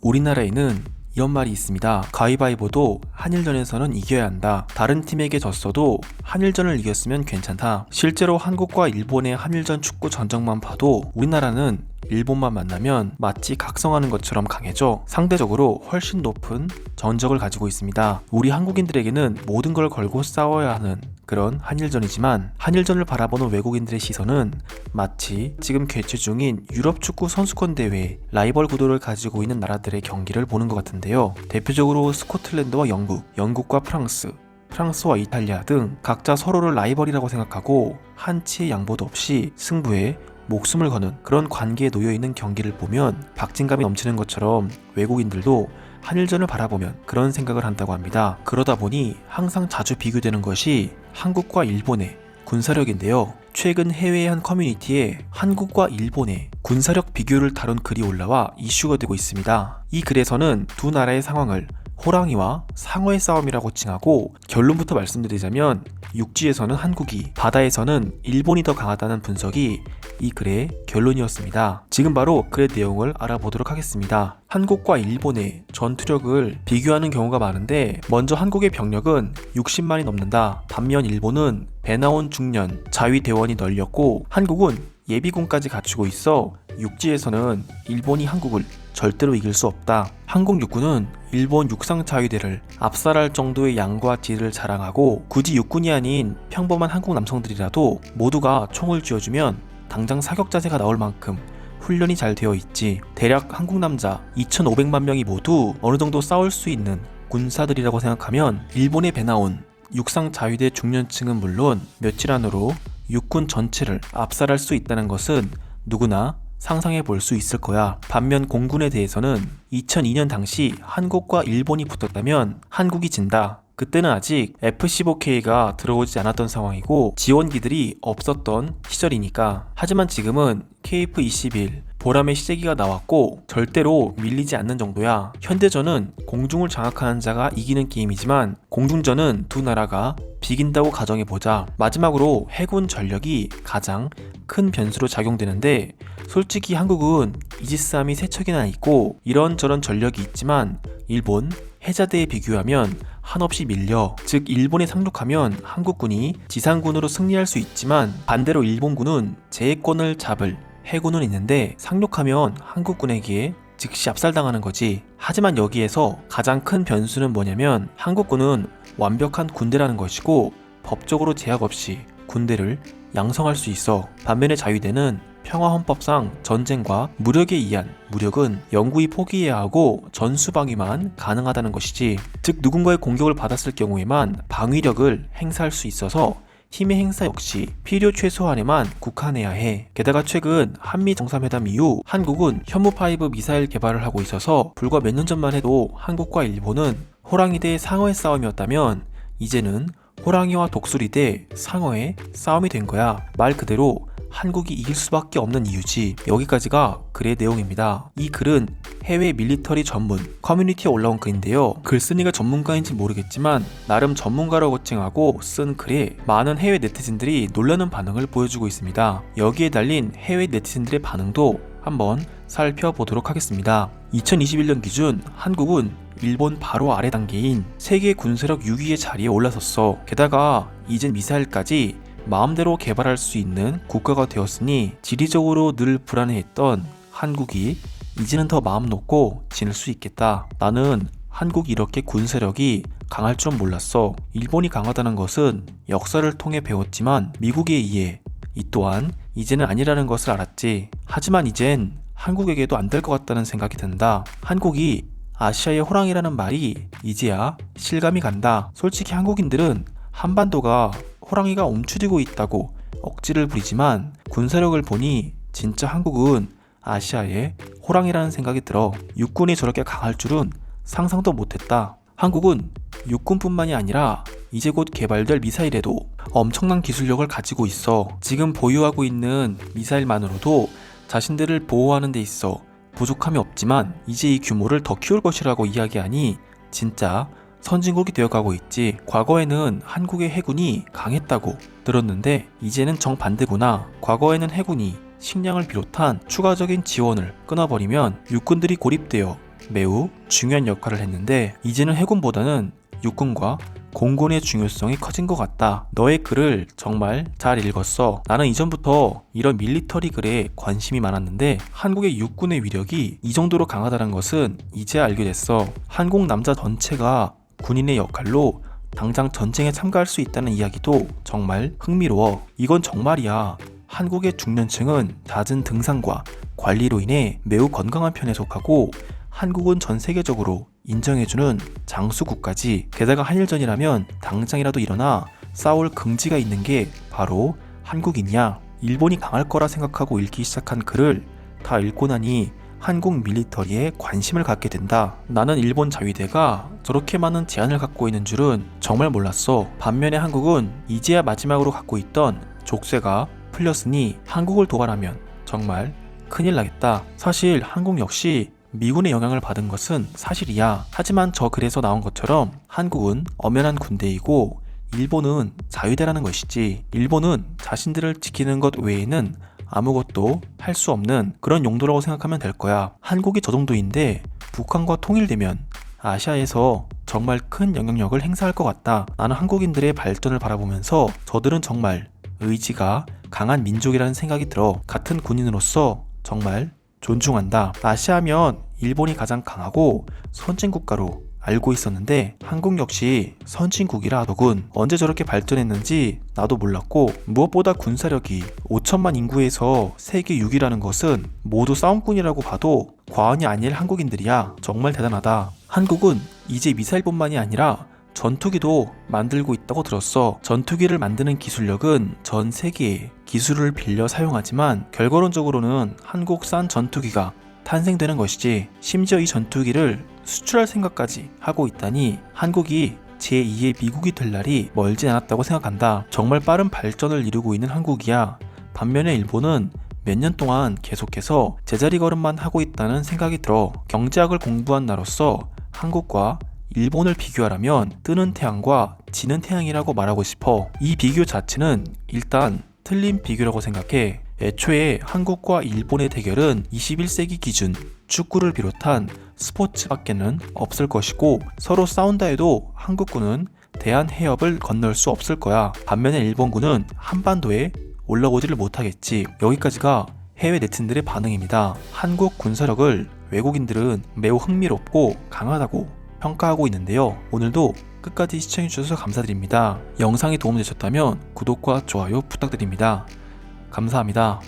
우리나라에는 이런 말이 있습니다. 가위바위보도 한일전에서는 이겨야 한다. 다른 팀에게 졌어도 한일전을 이겼으면 괜찮다. 실제로 한국과 일본의 한일전 축구 전적만 봐도 우리나라는 일본만 만나면 마치 각성하는 것처럼 강해져 상대적으로 훨씬 높은 전적을 가지고 있습니다. 우리 한국인들에게는 모든 걸 걸고 싸워야 하는 그런 한일전이지만 한일전을 바라보는 외국인들의 시선은 마치 지금 개최 중인 유럽 축구 선수권 대회 라이벌 구도를 가지고 있는 나라들의 경기를 보는 것 같은데요. 대표적으로 스코틀랜드와 영국, 영국과 프랑스, 프랑스와 이탈리아 등 각자 서로를 라이벌이라고 생각하고 한치의 양보도 없이 승부에 목숨을 거는 그런 관계에 놓여있는 경기를 보면 박진감이 넘치는 것처럼 외국인들도 한일전을 바라보면 그런 생각을 한다고 합니다. 그러다 보니 항상 자주 비교되는 것이 한국과 일본의 군사력인데요. 최근 해외의 한 커뮤니티에 한국과 일본의 군사력 비교를 다룬 글이 올라와 이슈가 되고 있습니다. 이 글에서는 두 나라의 상황을 호랑이와 상어의 싸움이라고 칭하고 결론부터 말씀드리자면 육지에서는 한국이, 바다에서는 일본이 더 강하다는 분석이 이 글의 결론이었습니다. 지금 바로 글의 내용을 알아보도록 하겠습니다. 한국과 일본의 전투력을 비교하는 경우가 많은데 먼저 한국의 병력은 60만이 넘는다. 반면 일본은 배 나온 중년, 자위대원이 널렸고 한국은 예비군까지 갖추고 있어 육지에서는 일본이 한국을 절대로 이길 수 없다. 한국 육군은 일본 육상 자위대를 압살할 정도의 양과 질을 자랑하고 굳이 육군이 아닌 평범한 한국 남성들이라도 모두가 총을 쥐어주면 당장 사격 자세가 나올 만큼 훈련이 잘 되어 있지. 대략 한국 남자 2,500만 명이 모두 어느 정도 싸울 수 있는 군사들이라고 생각하면 일본에 배 나온 육상 자위대 중년층은 물론 며칠 안으로 육군 전체를 압살할 수 있다는 것은 누구나 상상해 볼 수 있을 거야. 반면 공군에 대해서는 2002년 당시 한국과 일본이 붙었다면 한국이 진다. 그때는 아직 F-15K가 들어오지 않았던 상황이고 지원기들이 없었던 시절이니까. 하지만 지금은 KF-21 보람의 시제기가 나왔고 절대로 밀리지 않는 정도야. 현대전은 공중을 장악하는 자가 이기는 게임이지만 공중전은 두 나라가 비긴다고 가정해보자. 마지막으로 해군 전력이 가장 큰 변수로 작용되는데 솔직히 한국은 이지스함이 3척이나 있고 이런저런 전력이 있지만 일본 해자대에 비교하면 한없이 밀려. 즉 일본에 상륙하면 한국군이 지상군으로 승리할 수 있지만 반대로 일본군은 제해권을 잡을 해군은 있는데 상륙하면 한국군에게 즉시 압살당하는 거지. 하지만 여기에서 가장 큰 변수는 뭐냐면 한국군은 완벽한 군대라는 것이고 법적으로 제약 없이 군대를 양성할 수 있어. 반면에 자위대는 평화헌법상 전쟁과 무력에 의한 무력은 영구히 포기해야 하고 전수방위만 가능하다는 것이지. 즉 누군가의 공격을 받았을 경우에만 방위력을 행사할 수 있어서 힘의 행사 역시 필요 최소한에만 국한해야 해. 게다가 최근 한미 정상회담 이후 한국은 현무5 미사일 개발을 하고 있어서 불과 몇 년 전만 해도 한국과 일본은 호랑이 대 상어의 싸움이었다면 이제는 호랑이와 독수리 대 상어의 싸움이 된 거야. 말 그대로 한국이 이길 수밖에 없는 이유지. 여기까지가 글의 내용입니다. 이 글은 해외 밀리터리 전문 커뮤니티에 올라온 글인데요. 글쓴이가 전문가인지 모르겠지만 나름 전문가라고 칭하고 쓴 글에 많은 해외 네티즌들이 놀라는 반응을 보여주고 있습니다. 여기에 달린 해외 네티즌들의 반응도 한번 살펴보도록 하겠습니다. 2021년 기준 한국은 일본 바로 아래 단계인 세계 군사력 6위의 자리에 올라섰어. 게다가 이젠 미사일까지 마음대로 개발할 수 있는 국가가 되었으니 지리적으로 늘 불안해했던 한국이 이제는 더 마음 놓고 지낼 수 있겠다. 나는 한국이 이렇게 군사력이 강할 줄 몰랐어. 일본이 강하다는 것은 역사를 통해 배웠지만 미국에 의해 이 또한 이제는 아니라는 것을 알았지. 하지만 이젠 한국에게도 안 될 것 같다는 생각이 든다. 한국이 아시아의 호랑이라는 말이 이제야 실감이 간다. 솔직히 한국인들은 한반도가 호랑이가 움츠리고 있다고 억지를 부리지만 군사력을 보니 진짜 한국은 아시아의 호랑이라는 생각이 들어. 육군이 저렇게 강할 줄은 상상도 못했다. 한국은 육군뿐만이 아니라 이제 곧 개발될 미사일에도 엄청난 기술력을 가지고 있어. 지금 보유하고 있는 미사일만으로도 자신들을 보호하는 데 있어 부족함이 없지만 이제 이 규모를 더 키울 것이라고 이야기하니 진짜 선진국이 되어가고 있지. 과거에는 한국의 해군이 강했다고 들었는데 이제는 정반대구나. 과거에는 해군이 식량을 비롯한 추가적인 지원을 끊어버리면 육군들이 고립되어 매우 중요한 역할을 했는데 이제는 해군보다는 육군과 공군의 중요성이 커진 것 같다. 너의 글을 정말 잘 읽었어. 나는 이전부터 이런 밀리터리 글에 관심이 많았는데 한국의 육군의 위력이 이 정도로 강하다는 것은 이제 알게 됐어. 한국 남자 전체가 군인의 역할로 당장 전쟁에 참가할 수 있다는 이야기도 정말 흥미로워. 이건 정말이야. 한국의 중년층은 잦은 등산과 관리로 인해 매우 건강한 편에 속하고 한국은 전 세계적으로 인정해주는 장수국가지. 게다가 한일전이라면 당장이라도 일어나 싸울 긍지가 있는 게 바로 한국인이야. 일본이 강할 거라 생각하고 읽기 시작한 글을 다 읽고 나니 한국 밀리터리에 관심을 갖게 된다. 나는 일본 자위대가 저렇게 많은 제한을 갖고 있는 줄은 정말 몰랐어. 반면에 한국은 이제야 마지막으로 갖고 있던 족쇄가 풀렸으니 한국을 도발하면 정말 큰일 나겠다. 사실 한국 역시 미군의 영향을 받은 것은 사실이야. 하지만 저 글에서 나온 것처럼 한국은 엄연한 군대이고 일본은 자위대라는 것이지. 일본은 자신들을 지키는 것 외에는 아무것도 할 수 없는 그런 용도라고 생각하면 될 거야. 한국이 저 정도인데 북한과 통일되면 아시아에서 정말 큰 영향력을 행사할 것 같다. 나는 한국인들의 발전을 바라보면서 저들은 정말 의지가 강한 민족이라는 생각이 들어. 같은 군인으로서 정말 존중한다. 아시아면 일본이 가장 강하고 선진국가로 알고 있었는데 한국 역시 선진국이라 하더군. 언제 저렇게 발전했는지 나도 몰랐고 무엇보다 군사력이 5천만 인구에서 세계 6위라는 것은 모두 싸움꾼이라고 봐도 과언이 아닐 한국인들이야. 정말 대단하다. 한국은 이제 미사일뿐만이 아니라 전투기도 만들고 있다고 들었어. 전투기를 만드는 기술력은 전 세계에 기술을 빌려 사용하지만 결과론적으로는 한국산 전투기가 탄생되는 것이지. 심지어 이 전투기를 수출할 생각까지 하고 있다니 한국이 제2의 미국이 될 날이 멀지 않았다고 생각한다. 정말 빠른 발전을 이루고 있는 한국이야. 반면에 일본은 몇 년 동안 계속해서 제자리 걸음만 하고 있다는 생각이 들어. 경제학을 공부한 나로서 한국과 일본을 비교하라면 뜨는 태양과 지는 태양이라고 말하고 싶어. 이 비교 자체는 일단 틀린 비교라고 생각해. 애초에 한국과 일본의 대결은 21세기 기준 축구를 비롯한 스포츠밖에는 없을 것이고 서로 싸운다 해도 한국군은 대한해협을 건널 수 없을 거야. 반면에 일본군은 한반도에 올라오지를 못하겠지. 여기까지가 해외 네티즌들의 반응입니다. 한국 군사력을 외국인들은 매우 흥미롭고 강하다고 평가하고 있는데요. 오늘도 끝까지 시청해주셔서 감사드립니다. 영상이 도움되셨다면 구독과 좋아요 부탁드립니다. 감사합니다.